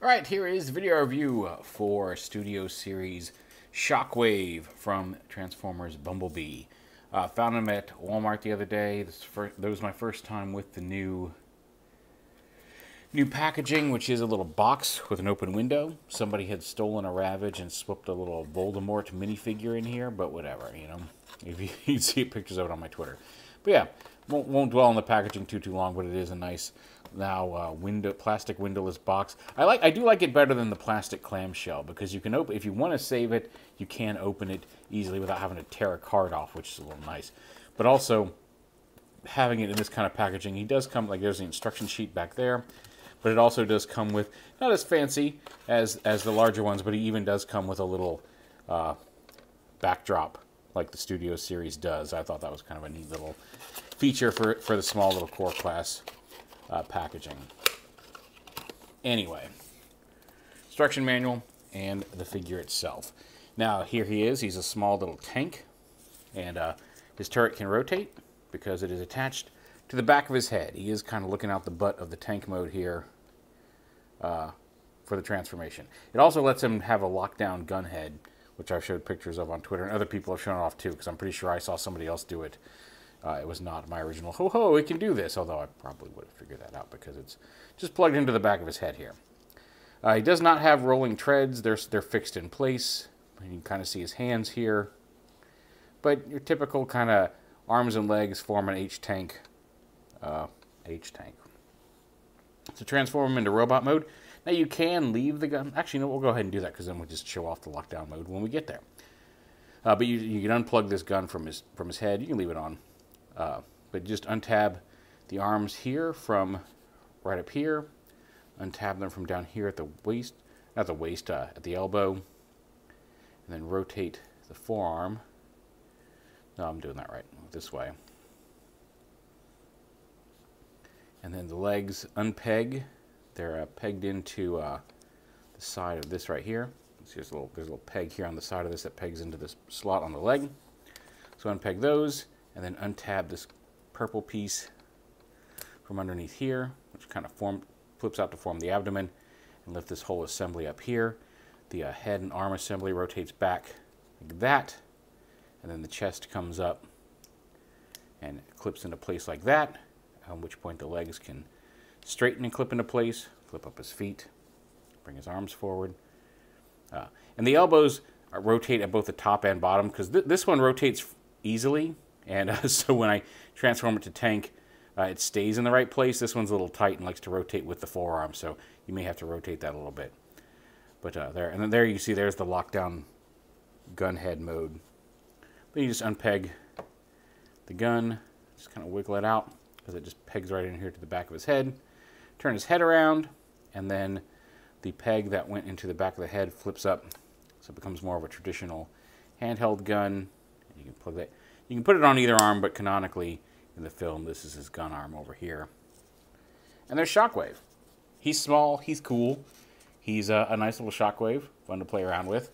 Alright, here is the video review for Studio Series Shockwave from Transformers Bumblebee. Found them at Walmart the other day. That was my first time with the new packaging, which is a little box with an open window. Somebody had stolen a Ravage and slipped a little Voldemort minifigure in here, but whatever, you know. If you'd see pictures of it on my Twitter. But yeah, won't dwell on the packaging too long, but it is a nice now plastic windowless box. I do like it better than the plastic clamshell because you can open, if you want to save it, you can open it easily without having to tear a card off, which is a little nice. But also having it in this kind of packaging, he does come, like, there's the instruction sheet back there, but it also does come with, not as fancy as the larger ones, but he even does come with a little backdrop like the Studio Series does. I thought that was kind of a neat little feature for the small little core class packaging. Anyway, instruction manual and the figure itself. Now here he is. He's a small little tank, and his turret can rotate because it is attached to the back of his head. He is kind of looking out the butt of the tank mode here for the transformation. It also lets him have a lockdown gun head, which I've showed pictures of on Twitter, and other people have shown it off too, because I'm pretty sure I saw somebody else do it. It was not my original, ho-ho, it can do this, although I probably would have figured that out because it's just plugged into the back of his head here. He does not have rolling treads. They're fixed in place. You can kind of see his hands here. But your typical kind of arms and legs form an H-tank. H-tank. So transform him into robot mode. Now you can leave the gun. Actually, no, we'll go ahead and do that because then we'll just show off the lockdown mode when we get there. But you can unplug this gun from his head. You can leave it on. But just untab the arms here from right up here. Untab them from down here at the waist. Not the waist, at the elbow. And then rotate the forearm. No, I'm doing that right. This way. And then the legs unpeg. They're pegged into the side of this right here. See, there's a little peg here on the side of this that pegs into this slot on the leg. So unpeg those, and then untab this purple piece from underneath here, which kind of flips out to form the abdomen, and lift this whole assembly up here. The head and arm assembly rotates back like that, and then the chest comes up and clips into place like that, at which point the legs can straighten and clip into place, flip up his feet, bring his arms forward. And the elbows rotate at both the top and bottom, because this one rotates easily, and so when I transform it to tank, it stays in the right place. This one's a little tight and likes to rotate with the forearm, so you may have to rotate that a little bit. But there, and then there you see there's the lockdown gun head mode. Then you just unpeg the gun, just kind of wiggle it out, because it just pegs right in here to the back of his head. Turn his head around, and then the peg that went into the back of the head flips up, so it becomes more of a traditional handheld gun. And you can plug that. You can put it on either arm, but canonically in the film, this is his gun arm over here. And there's Shockwave. He's small. He's cool. He's a nice little Shockwave, fun to play around with.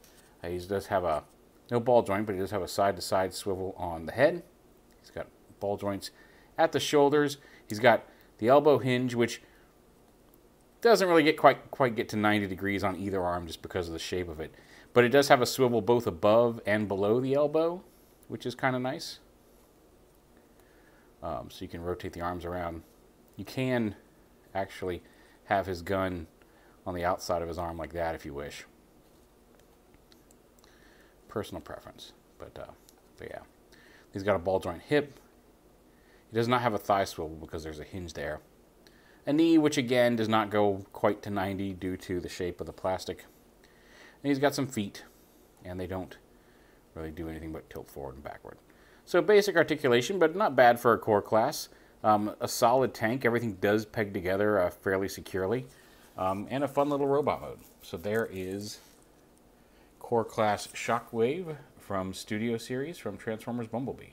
He does have no ball joint, but he does have a side-to-side swivel on the head. He's got ball joints at the shoulders. He's got the elbow hinge, which doesn't really quite get to 90 degrees on either arm just because of the shape of it. But it does have a swivel both above and below the elbow, which is kind of nice. So you can rotate the arms around. You can actually have his gun on the outside of his arm like that if you wish. Personal preference. But yeah. He's got a ball joint hip. He does not have a thigh swivel because there's a hinge there. A knee, which again does not go quite to 90 due to the shape of the plastic. And he's got some feet, and they don't really do anything but tilt forward and backward. So basic articulation, but not bad for a core class. A solid tank. Everything does peg together fairly securely. And a fun little robot mode. So there is core class Shockwave from Studio Series from Transformers Bumblebee.